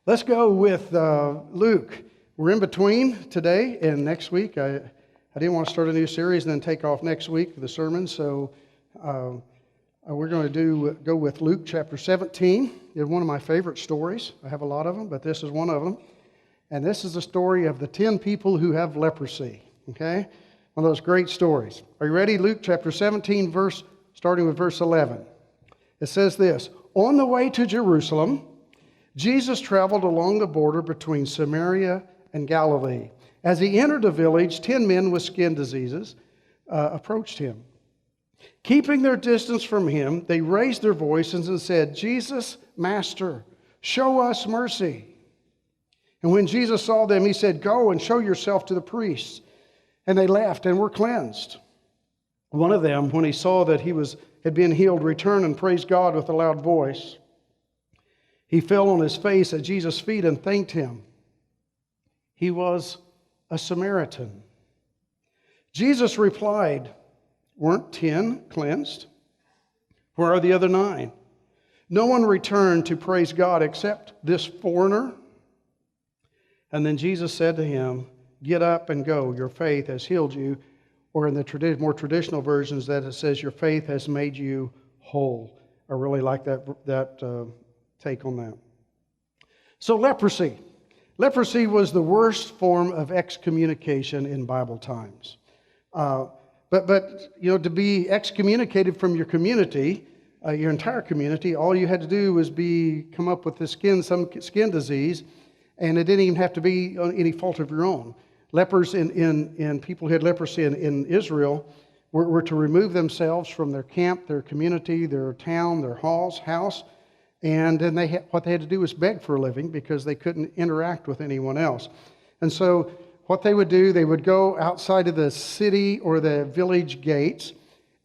Let's go with Luke. We're in between today and next week. I didn't want to start a new series and then take off next week for the sermon, so we're going to go with Luke chapter 17. It's one of my favorite stories. I have a lot of them, but this is one of them. And this is the story of the 10 people who have leprosy. Okay? One of those great stories. Are you ready? Luke chapter 17, starting with verse 11. It says this: On the way to Jerusalem, Jesus traveled along the border between Samaria and Galilee. As he entered a village, 10 men with skin diseases approached him. Keeping their distance from him, they raised their voices and said, "Jesus, Master, show us mercy." And when Jesus saw them, he said, "Go and show yourself to the priests." And they left and were cleansed. One of them, when he saw that he had been healed, returned and praised God with a loud voice. He fell on his face at Jesus' feet and thanked him. He was a Samaritan. Jesus replied, "Weren't 10 cleansed? Where are the other 9? No one returned to praise God except this foreigner." And then Jesus said to him, "Get up and go. Your faith has healed you." Or in the more traditional versions, that it says, "Your faith has made you whole." I really like that take on that. So leprosy. Leprosy was the worst form of excommunication in Bible times. But to be excommunicated from your community, your entire community, all you had to do was come up with some skin disease, and it didn't even have to be any fault of your own. Lepers in people who had leprosy in Israel were to remove themselves from their camp, their community, their town, their house, and then what they had to do was beg for a living because they couldn't interact with anyone else. And so what they would do, they would go outside of the city or the village gates,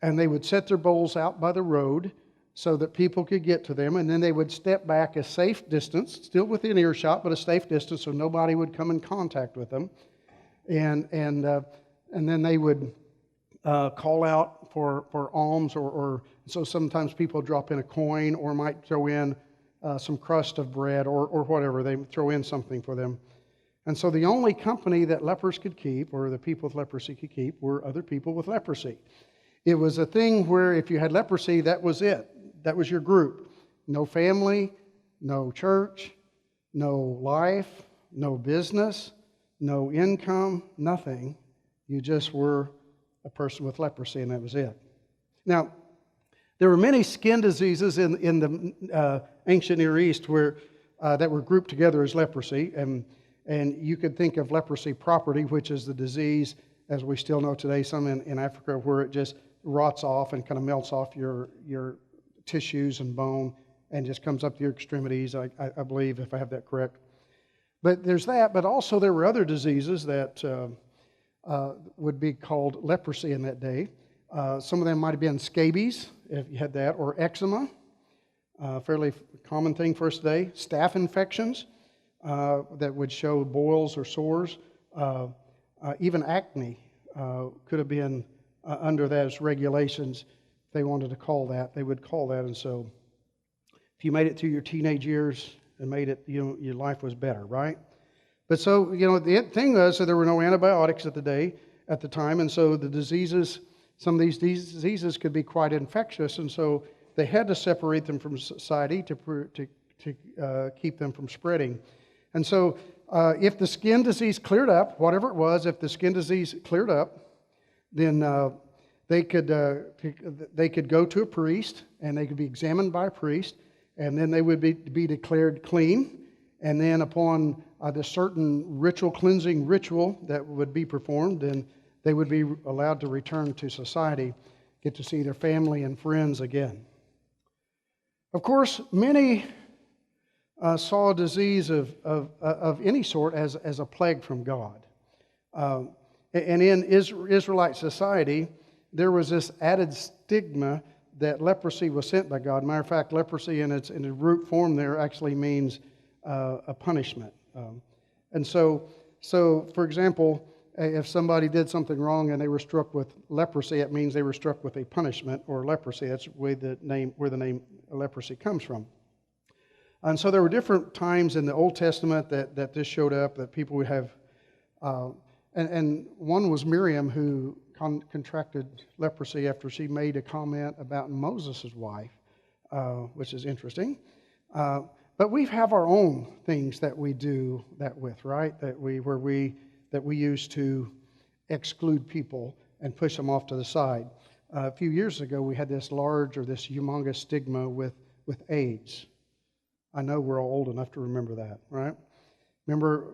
and they would set their bowls out by the road so that people could get to them, and then they would step back a safe distance, still within earshot, but a safe distance so nobody would come in contact with them. And then they would call out for alms, or so sometimes people drop in a coin or might throw in some crust of bread or whatever. They would throw in something for them. And so the only company that lepers could keep, or the people with leprosy could keep, were other people with leprosy. It was a thing where if you had leprosy, that was it. That was your group. No family, no church, no life, no business, no income, nothing. You just were a person with leprosy, and that was it. Now, there were many skin diseases in the ancient Near East that were grouped together as leprosy, and you could think of leprosy property, which is the disease, as we still know today, some in Africa, where it just rots off and kind of melts off your tissues and bone and just comes up to your extremities, I believe, if I have that correct. But there's that, but also there were other diseases that would be called leprosy in that day. Some of them might have been scabies, if you had that, or eczema, fairly common thing for us today. Staph infections that would show boils or sores. Even acne could have been under those regulations. If they wanted to call that, they would call that. And so if you made it through your teenage years and made it, your life was better, right? But so, the thing was, so there were no antibiotics at the time, and so the diseases, some of these diseases could be quite infectious, and so they had to separate them from society to keep them from spreading. And so if the skin disease cleared up, whatever it was, if the skin disease cleared up, then they could go to a priest, and they could be examined by a priest, and then they would be declared clean. And then upon the certain cleansing ritual that would be performed, then they would be allowed to return to society, get to see their family and friends again. Of course, many saw a disease of any sort as a plague from God. And in Israelite society, there was this added stigma that leprosy was sent by God. Matter of fact, leprosy in its root form there actually means a punishment. And so, for example, if somebody did something wrong and they were struck with leprosy, it means they were struck with a punishment or leprosy. That's where the name leprosy comes from. And so there were different times in the Old Testament that this showed up, that people would have, and one was Miriam, who contracted leprosy after she made a comment about Moses' wife, which is interesting. But we have our own things that we do that with, right? That we use to exclude people and push them off to the side. A few years ago, we had this humongous stigma with AIDS. I know we're all old enough to remember that, right? Remember,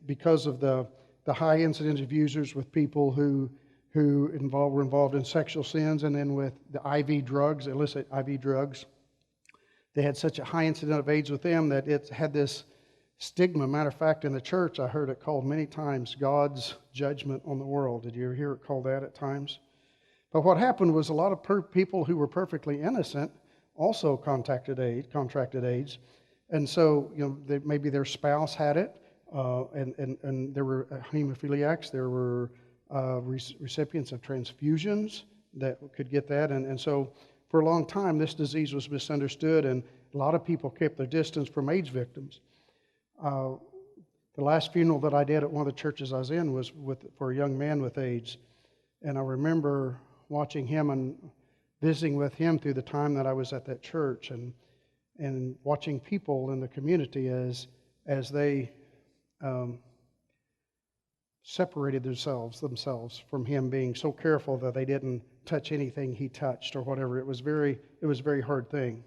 because of the high incidence of users with people who were involved in sexual sins, and then with the IV drugs, illicit IV drugs, they had such a high incidence of AIDS with them that it had this stigma. Matter of fact, in the church, I heard it called many times God's judgment on the world. Did you ever hear it called that at times? But what happened was a lot of people who were perfectly innocent also contracted AIDS, and so maybe their spouse had it, and there were hemophiliacs, there were recipients of transfusions that could get that, and so for a long time this disease was misunderstood, and a lot of people kept their distance from AIDS victims. The last funeral that I did at one of the churches I was in was for a young man with AIDS, and I remember watching him and visiting with him through the time that I was at that church, and watching people in the community as they separated themselves from him, being so careful that they didn't touch anything he touched or whatever. It was a very hard thing.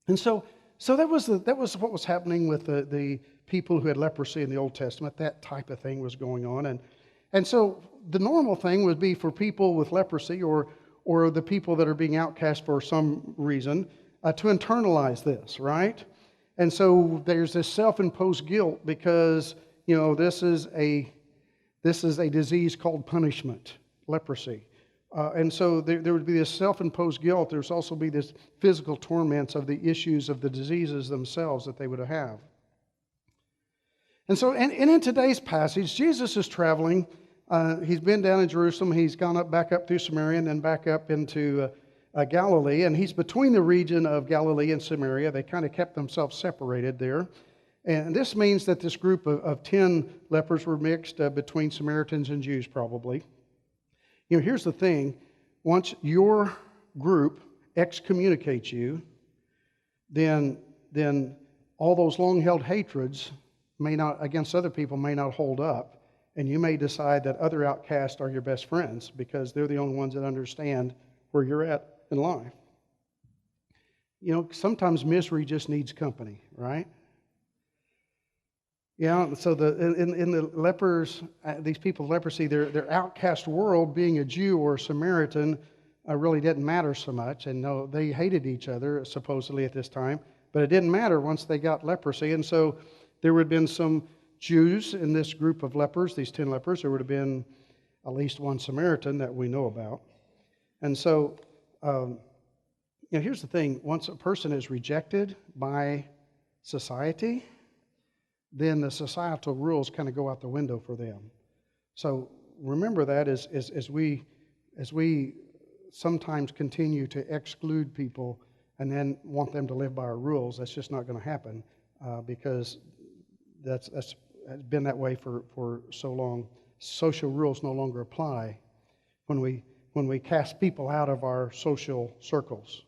And so that was what was happening with the people who had leprosy in the Old Testament. That type of thing was going on, and so the normal thing would be for people with leprosy or the people that are being outcast for some reason to internalize this, right? And so there's this self-imposed guilt because this is a disease called punishment, leprosy. And so there would be this self-imposed guilt. There's also be this physical torments of the issues of the diseases themselves that they would have. And so, and in today's passage, Jesus is traveling. He's been down in Jerusalem. He's gone back up through Samaria and then back up into Galilee. And he's between the region of Galilee and Samaria. They kind of kept themselves separated there. And this means that this group of 10 lepers were mixed between Samaritans and Jews, probably. Here's the thing. Once your group excommunicates you, then all those long-held hatreds against other people may not hold up, and you may decide that other outcasts are your best friends because they're the only ones that understand where you're at in life. Sometimes misery just needs company, right? Yeah, so in the lepers, these people with leprosy, their outcast world, being a Jew or a Samaritan, really didn't matter so much. And no, they hated each other, supposedly, at this time. But it didn't matter once they got leprosy. And so there would have been some Jews in this group of lepers, these 10 lepers. There would have been at least one Samaritan that we know about. And so, here's the thing. Once a person is rejected by society, then the societal rules kind of go out the window for them. So remember that as we sometimes continue to exclude people and then want them to live by our rules, that's just not going to happen because that's been that way for so long. Social rules no longer apply when we cast people out of our social circles.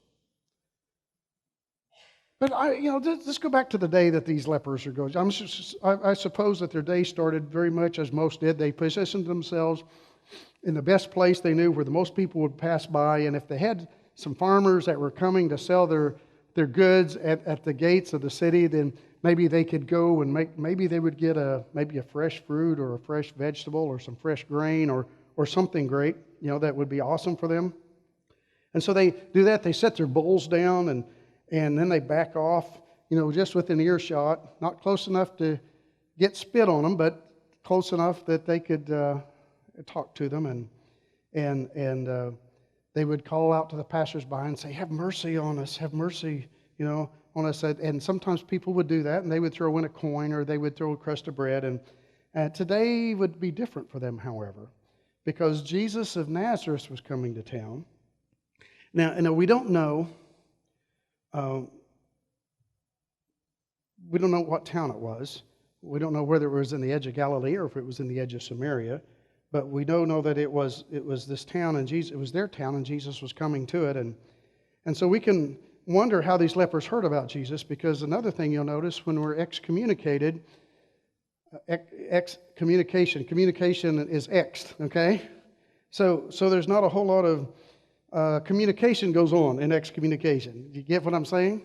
But let's go back to the day that these lepers are going. I suppose that their day started very much as most did. They positioned themselves in the best place they knew, where the most people would pass by. And if they had some farmers that were coming to sell their goods at the gates of the city, then maybe they could go and maybe they would get maybe a fresh fruit or a fresh vegetable or some fresh grain or something great, that would be awesome for them. And so they do that. They set their bowls down and then they back off, just within earshot, not close enough to get spit on them, but close enough that they could talk to them, and they would call out to the passersby and say, "Have mercy on us, have mercy, on us." And sometimes people would do that, and they would throw in a coin or they would throw a crust of bread. And today would be different for them, however, because Jesus of Nazareth was coming to town. Now, we don't know We don't know what town it was. We don't know whether it was in the edge of Galilee or if it was in the edge of Samaria. But we know that it was this town, and Jesus, it was their town, and Jesus was coming to it. And so we can wonder how these lepers heard about Jesus, because another thing you'll notice when we're excommunicated, communication is X'd, okay? So there's not a whole lot of communication goes on in excommunication. You get what I'm saying?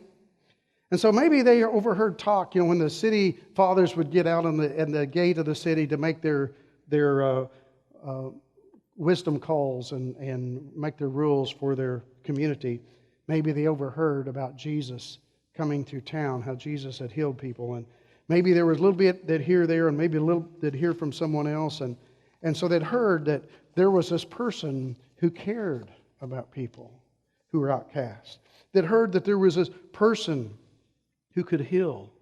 And so maybe they overheard talk, when the city fathers would get out in the gate of the city to make their wisdom calls and make their rules for their community. Maybe they overheard about Jesus coming to town, how Jesus had healed people. And maybe there was a little bit that hear there, and maybe a little that hear from someone else. And so they'd heard that there was this person who cared about people who were outcast. They'd heard that there was this person who could heal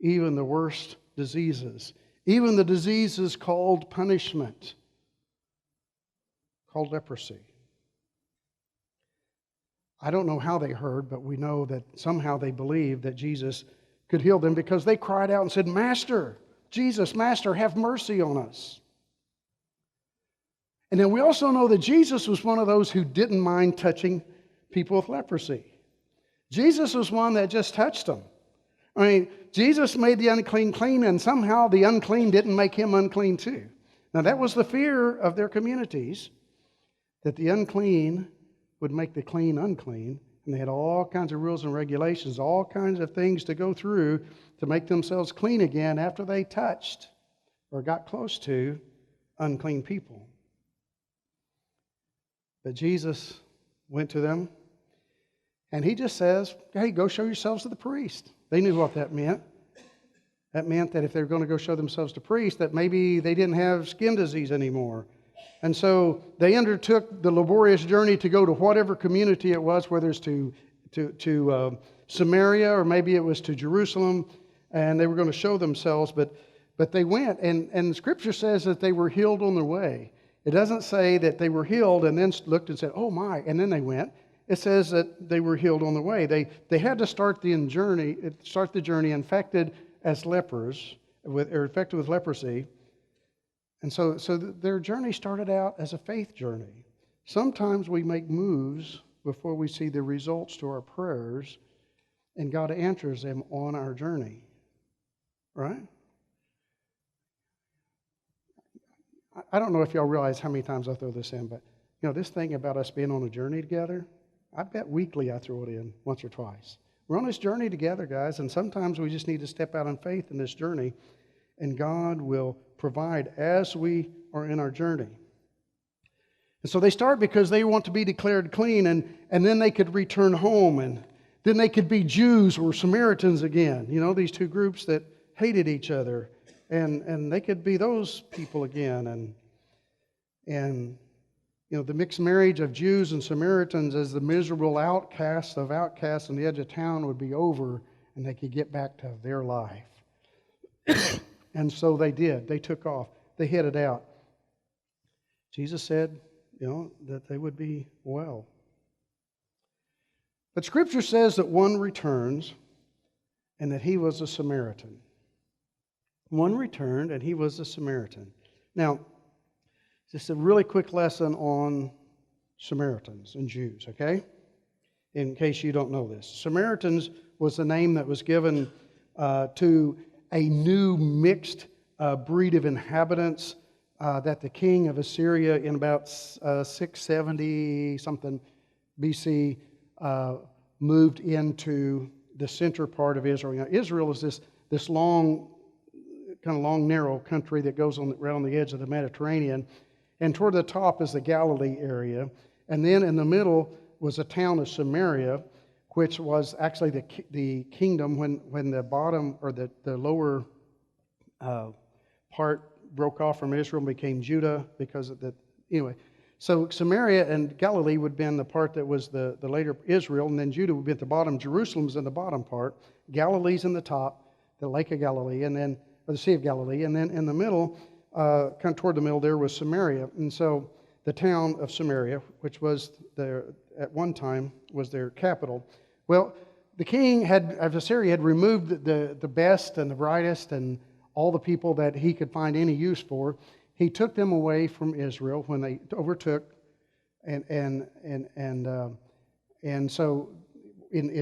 even the worst diseases, even the diseases called punishment, called leprosy. I don't know how they heard, but we know that somehow they believed that Jesus could heal them, because they cried out and said, "Master, Jesus, Master, have mercy on us." And then we also know that Jesus was one of those who didn't mind touching people with leprosy. Jesus was one that just touched them. I mean, Jesus made the unclean clean, and somehow the unclean didn't make him unclean too. Now, that was the fear of their communities, that the unclean would make the clean unclean, and they had all kinds of rules and regulations, all kinds of things to go through to make themselves clean again after they touched or got close to unclean people. But Jesus went to them, and he just says, "Hey, go show yourselves to the priest." They knew what that meant. That meant that if they were going to go show themselves to priests, that maybe they didn't have skin disease anymore. And so they undertook the laborious journey to go to whatever community it was, whether it's to Samaria or maybe it was to Jerusalem, and they were going to show themselves. But they went, and Scripture says that they were healed on their way. It doesn't say that they were healed and then looked and said, "Oh my," and then they went. It says that they were healed on the way. They had to start the journey infected as lepers, or infected with leprosy. And so their journey started out as a faith journey. Sometimes we make moves before we see the results to our prayers, and God answers them on our journey. Right? I don't know if y'all realize how many times I throw this in, but this thing about us being on a journey together, I bet weekly I throw it in once or twice. We're on this journey together, guys, and sometimes we just need to step out in faith in this journey, and God will provide as we are in our journey. And so they start because they want to be declared clean, and then they could return home, and then they could be Jews or Samaritans again. These two groups that hated each other, and they could be those people again. And the mixed marriage of Jews and Samaritans as the miserable outcasts of outcasts on the edge of town would be over, and they could get back to their life. And so they did. They took off. They headed out. Jesus said, that they would be well. But Scripture says that one returns, and that he was a Samaritan. One returned, and he was a Samaritan. Now, just a really quick lesson on Samaritans and Jews, okay? In case you don't know this. Samaritans was the name that was given to a new mixed breed of inhabitants that the king of Assyria in about 670 something BC moved into the center part of Israel. Now, Israel is this long, narrow country that goes around the edge of the Mediterranean. And toward the top is the Galilee area. And then in the middle was a town of Samaria, which was actually the kingdom when the bottom or the lower part broke off from Israel and became Judah because of anyway. So Samaria and Galilee would have been the part that was the later Israel, and then Judah would be at the bottom. Jerusalem's in the bottom part. Galilee's in the top, the Lake of Galilee, or the Sea of Galilee, and then in the middle, kind of toward the middle there was Samaria. And so the town of Samaria, which was at one time was their capital. Well, the king of Assyria had removed the best and the brightest and all the people that he could find any use for. He took them away from Israel when they overtook, and so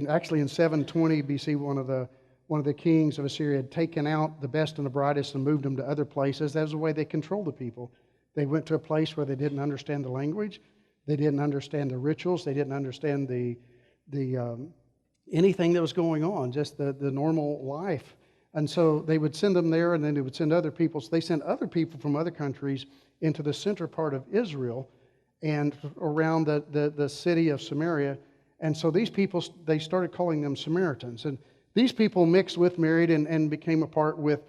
actually in 720 BC, one of the kings of Assyria had taken out the best and the brightest and moved them to other places. That was the way they controlled the people. They went to a place where they didn't understand the language, they didn't understand the rituals, they didn't understand the anything that was going on, just the normal life. And so they would send them there, and then they would send other people. So they sent other people from other countries into the center part of Israel and around the city of Samaria. And so these people, they started calling them Samaritans. And these people mixed with, married, and became a part with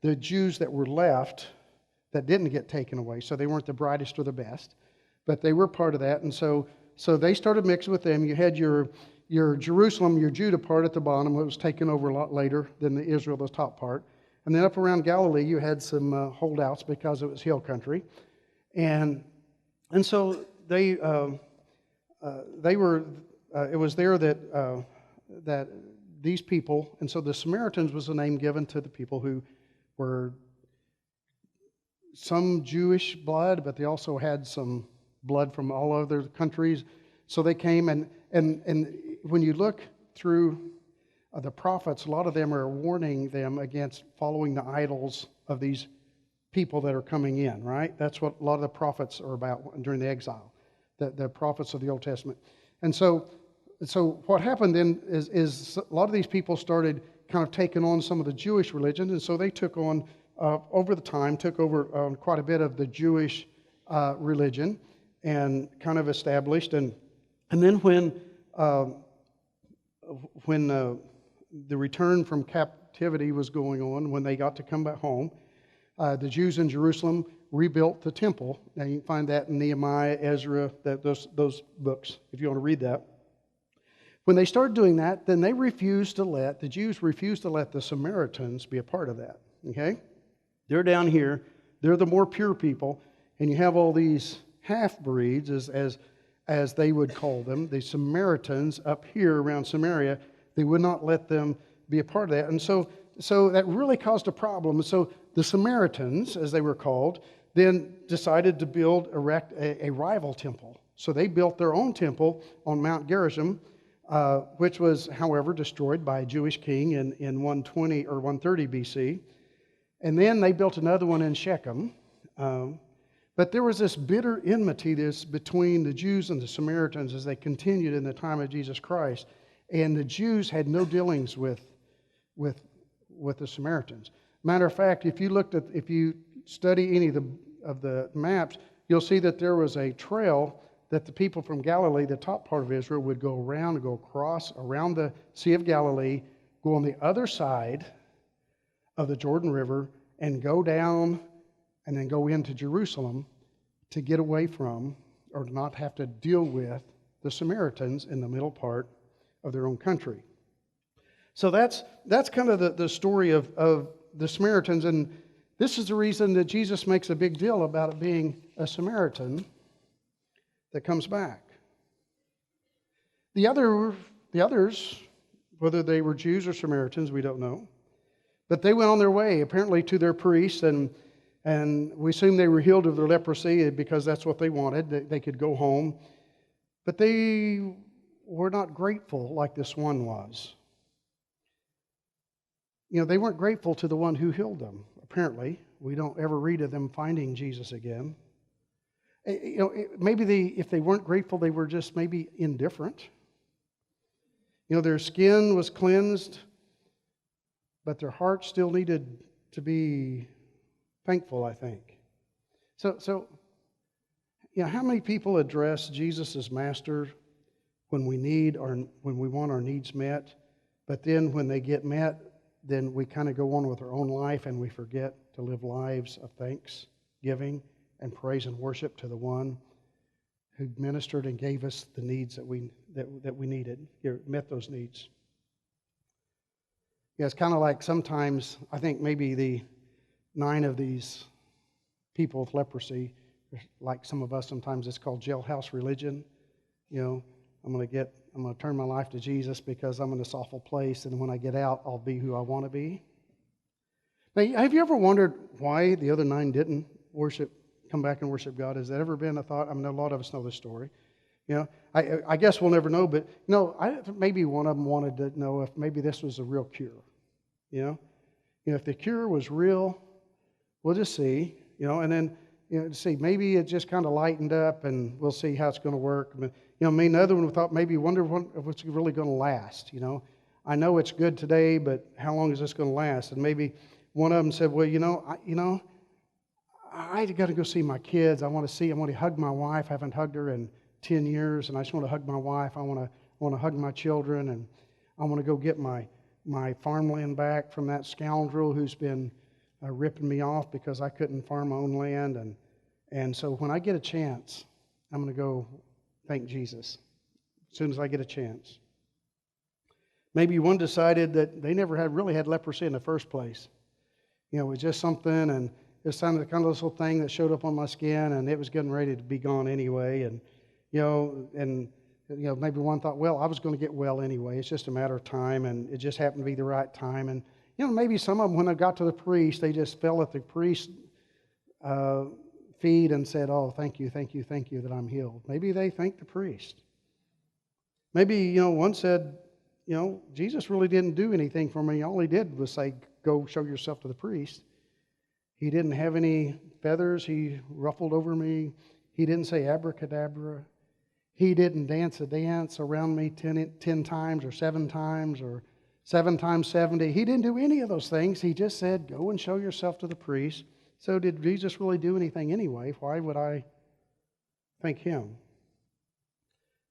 the Jews that were left that didn't get taken away. So they weren't the brightest or the best, but they were part of that. And so they started mixing with them. You had your Jerusalem, your Judah part at the bottom. It was taken over a lot later than the Israel, the top part. And then up around Galilee, you had some holdouts because it was hill country. And so they were, it was there that these people, and so the Samaritans was a name given to the people who were some Jewish blood, but they also had some blood from all other countries. So they came, and when you look through the prophets, a lot of them are warning them against following the idols of these people that are coming in, right? That's what a lot of the prophets are about during the exile, the prophets of the Old Testament. And so what happened then is a lot of these people started kind of taking on some of the Jewish religion, and so they took on, over the time, took over quite a bit of the Jewish religion and kind of established. And then when the return from captivity was going on, when they got to come back home, the Jews in Jerusalem rebuilt the temple. Now you can find that in Nehemiah, Ezra, those books, if you want to read that. When they started doing that, then the Jews refused to let the Samaritans be a part of that. Okay? They're down here. They're the more pure people. And you have all these half-breeds, as they would call them, the Samaritans up here around Samaria. They would not let them be a part of that. And so that really caused a problem. And so the Samaritans, as they were called, then decided to erect a rival temple. So they built their own temple on Mount Gerizim, which was, however, destroyed by a Jewish king in 120 or 130 BC. And then they built another one in Shechem. But there was this bitter enmity between the Jews and the Samaritans as they continued in the time of Jesus Christ. And the Jews had no dealings with the Samaritans. Matter of fact, if you study any of the maps, you'll see that there was a trail that the people from Galilee, the top part of Israel, would go around and go across around the Sea of Galilee, go on the other side of the Jordan River, and go down and then go into Jerusalem to get away from or not have to deal with the Samaritans in the middle part of their own country. So that's kind of the story of the Samaritans, and this is the reason that Jesus makes a big deal about it being a Samaritan that comes back. The others, whether they were Jews or Samaritans, we don't know, but they went on their way, apparently to their priests, and we assume they were healed of their leprosy because that's what they wanted. They could go home, but they were not grateful like this one was. They weren't grateful to the one who healed them, apparently. We don't ever read of them finding Jesus again. Maybe if they weren't grateful, they were just maybe indifferent. Their skin was cleansed, but their heart still needed to be thankful, I think. So how many people address Jesus as Master when we want our needs met, but then when they get met, then we kind of go on with our own life and we forget to live lives of thanksgiving and praise and worship to the one who ministered and gave us the needs that we needed, met those needs. It's kind of like sometimes, I think maybe the 9 of these people with leprosy, like some of us sometimes, it's called jailhouse religion. I'm going to get I'm going to turn my life to Jesus because I'm in this awful place, and when I get out, I'll be who I want to be. Now, have you ever wondered why the other 9 didn't come back and worship God? Has that ever been a thought? I mean, a lot of us know this story. You know, I guess we'll never know, but maybe one of them wanted to know if maybe this was a real cure. If the cure was real, we'll just see. And then see, maybe it just kind of lightened up, and we'll see how it's going to work. Me and the other one thought wonder if it's really going to last. I know it's good today, but how long is this going to last? And maybe one of them said, well, I got to go see my kids. I want to hug my wife. I haven't hugged her in 10 years, and I just want to hug my wife. I want to hug my children, and I want to go get my farmland back from that scoundrel who's been ripping me off because I couldn't farm my own land. And so when I get a chance, I'm going to go thank Jesus as soon as I get a chance. Maybe one decided that they never really had leprosy in the first place. It was just something, and it was kind of this little thing that showed up on my skin, and it was getting ready to be gone anyway. And maybe one thought, well, I was going to get well anyway. It's just a matter of time, and it just happened to be the right time. And maybe some of them, when they got to the priest, they just fell at the priest's feet and said, "Oh, thank you that I'm healed." Maybe they thanked the priest. Maybe one said, Jesus really didn't do anything for me. All he did was say, "Go show yourself to the priest." He didn't have any feathers he ruffled over me. He didn't say abracadabra. He didn't dance a dance around me 10 times or 7 times or 7 times 70. He didn't do any of those things. He just said, "Go and show yourself to the priest." So did Jesus really do anything anyway? Why would I thank him?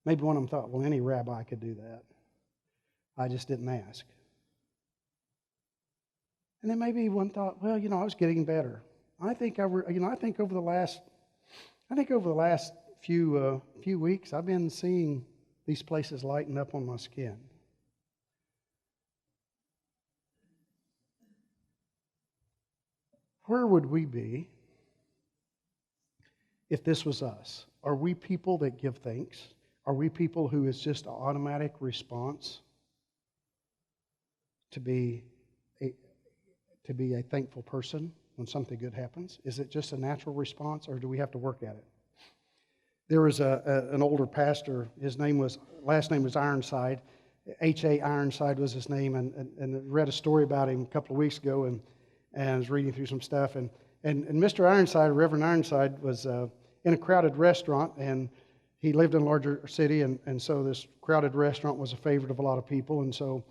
Maybe one of them thought, well, any rabbi could do that. I just didn't ask. And then maybe one thought, well, I was getting better. I think over the last few weeks, I've been seeing these places lighten up on my skin. Where would we be if this was us? Are we people that give thanks? Are we people who is just an automatic response to be a thankful person when something good happens? Is it just a natural response, or do we have to work at it? There was an older pastor. His last name was Ironside. H.A. Ironside was his name, and I read a story about him a couple of weeks ago, and I was reading through some stuff, and Mr. Ironside, Reverend Ironside, was in a crowded restaurant, and he lived in a larger city, and so this crowded restaurant was a favorite of a lot of people, and so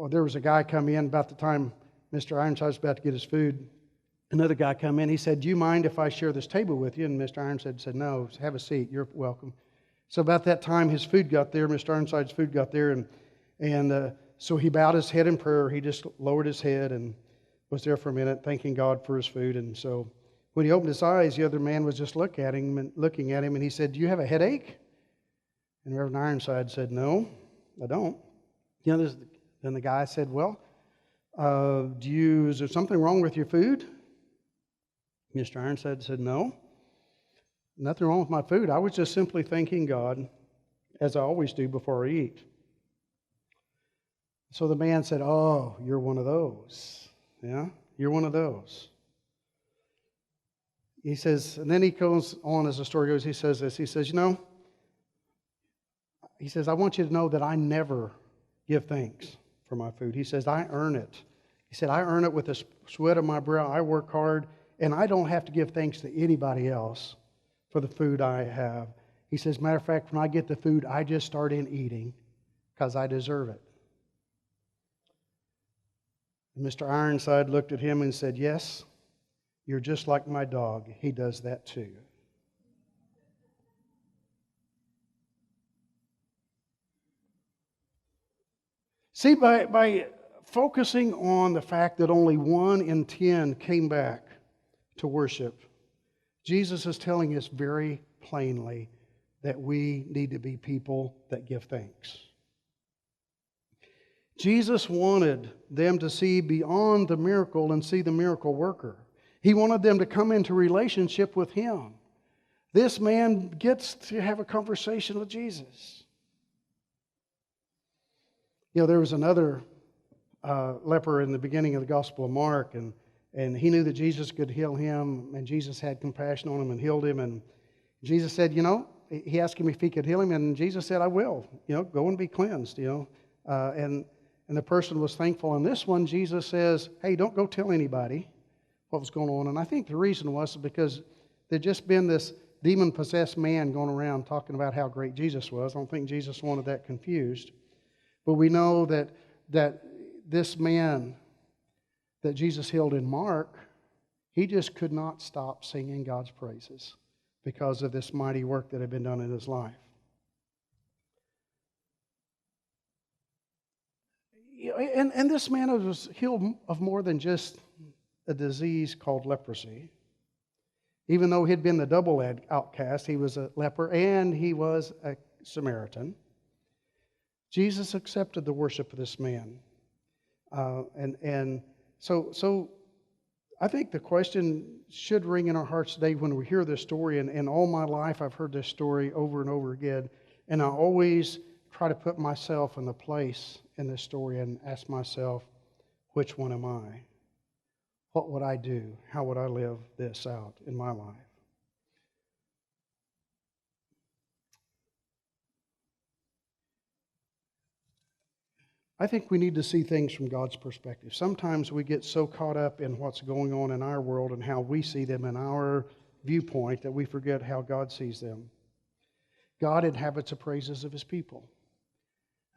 there was a guy come in about the time Mr. Ironside was about to get his food. Another guy come in. He said, "Do you mind if I share this table with you?" And Mr. Ironside said, "No, have a seat. You're welcome." So about that time, his food got there. Mr. Ironside's food got there, and so he bowed his head in prayer. He just lowered his head and was there for a minute, thanking God for his food. And so when he opened his eyes, the other man was just looking at him, and he said, "Do you have a headache?" And Reverend Ironside said, "No, I don't." Then the guy said, "Well, is there something wrong with your food?" Mr. Ironside said, "No, nothing wrong with my food. I was just simply thanking God, as I always do before I eat." So the man said, "Oh, you're one of those. Yeah, you're one of those." He says, and then he goes on as the story goes, he says this, he says, I want you to know that I never give thanks for my food. He says, I earn it. He said, I earn it with the sweat of my brow. I work hard, and I don't have to give thanks to anybody else for the food I have. He says, matter of fact, when I get the food, I just start in eating because I deserve it. And Mr. Ironside looked at him and said, yes, you're just like my dog. He does that too. See, by focusing on the fact that only 1 in 10 came back to worship, Jesus is telling us very plainly that we need to be people that give thanks. Jesus wanted them to see beyond the miracle and see the miracle worker. He wanted them to come into relationship with Him. This man gets to have a conversation with Jesus. There was another leper in the beginning of the Gospel of Mark, and he knew that Jesus could heal him, and Jesus had compassion on him and healed him. And Jesus said, he asked him if he could heal him, and Jesus said, I will. Go and be cleansed. And the person was thankful. On this one, Jesus says, hey, don't go tell anybody what was going on. And I think the reason was because there'd just been this demon-possessed man going around talking about how great Jesus was. I don't think Jesus wanted that confused. But we know that this man that Jesus healed in Mark, he just could not stop singing God's praises because of this mighty work that had been done in his life. And this man was healed of more than just a disease called leprosy. Even though he'd been the double outcast, he was a leper and he was a Samaritan. Jesus accepted the worship of this man. So I think the question should ring in our hearts today when we hear this story. And all my life I've heard this story over and over again. And I always try to put myself in the place in this story and ask myself, which one am I? What would I do? How would I live this out in my life? I think we need to see things from God's perspective. Sometimes we get so caught up in what's going on in our world and how we see them in our viewpoint that we forget how God sees them. God inhabits the praises of His people.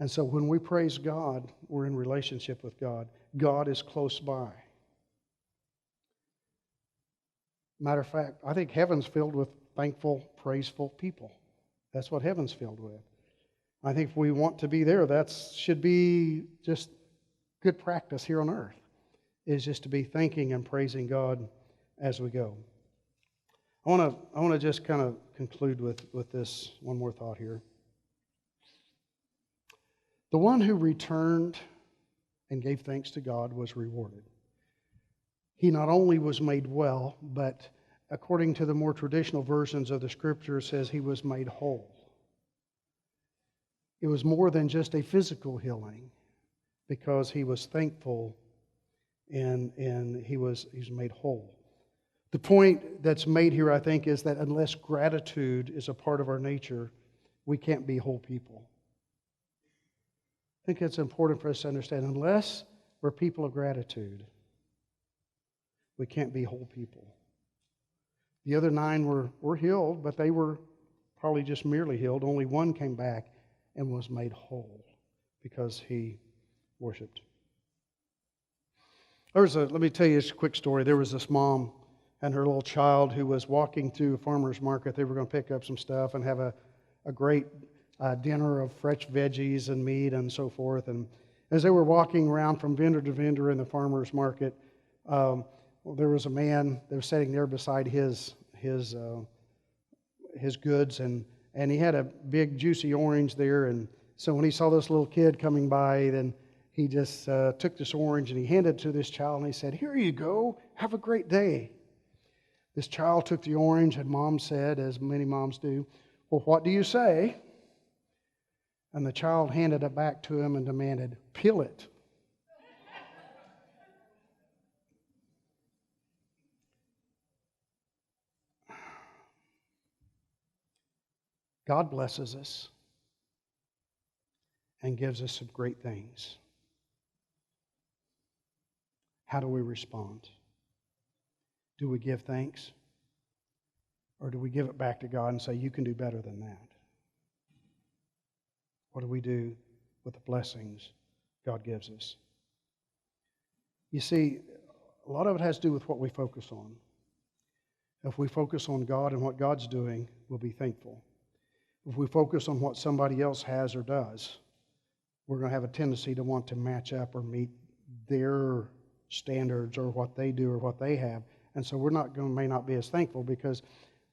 And so when we praise God, we're in relationship with God. God is close by. Matter of fact, I think heaven's filled with thankful, praiseful people. That's what heaven's filled with. I think if we want to be there, that should be just good practice here on earth, is just to be thanking and praising God as we go. I want to just kind of conclude with this one more thought here. The one who returned and gave thanks to God was rewarded. He not only was made well, but according to the more traditional versions of the Scripture, it says he was made whole. It was more than just a physical healing, because he was thankful and he was made whole. The point that's made here, I think, is that unless gratitude is a part of our nature, we can't be whole people. I think it's important for us to understand, unless we're people of gratitude, we can't be whole people. The other 9 were healed, but they were probably just merely healed. Only one came back and was made whole because he worshiped. Let me tell you this quick story. There was this mom and her little child who was walking through a farmer's market. They were going to pick up some stuff and have a great dinner of fresh veggies and meat and so forth. And as they were walking around from vendor to vendor in the farmer's market, there was a man that was sitting there beside his goods, and he had a big juicy orange there. And so when he saw this little kid coming by, then he just took this orange and he handed it to this child and he said, "Here you go, have a great day." This child took the orange and mom said, as many moms do, "Well, what do you say?" And the child handed it back to him and demanded, "Peel it." God blesses us and gives us some great things. How do we respond? Do we give thanks? Or do we give it back to God and say, "You can do better than that"? What do we do with the blessings God gives us? You see, a lot of it has to do with what we focus on. If we focus on God and what God's doing, we'll be thankful. If we focus on what somebody else has or does, we're going to have a tendency to want to match up or meet their standards or what they do or what they have. And so may not be as thankful, because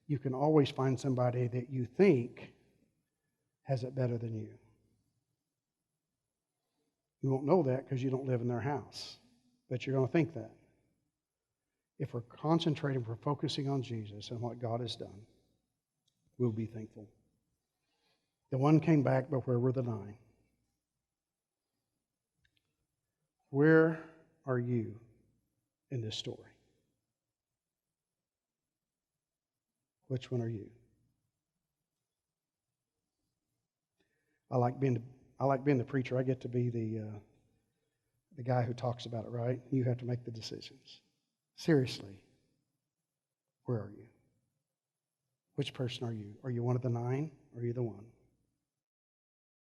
you can always find somebody that you think has it better than you. You won't know that because you don't live in their house, but you're going to think that. If we're concentrating, we're focusing on Jesus and what God has done, we'll be thankful. The one came back, but where were the 9? Where are you in this story? Which one are you? I like being the preacher. I get to be the guy who talks about it, right? You have to make the decisions. Seriously, where are you? Which person are you? Are you one of the 9 or are you the one?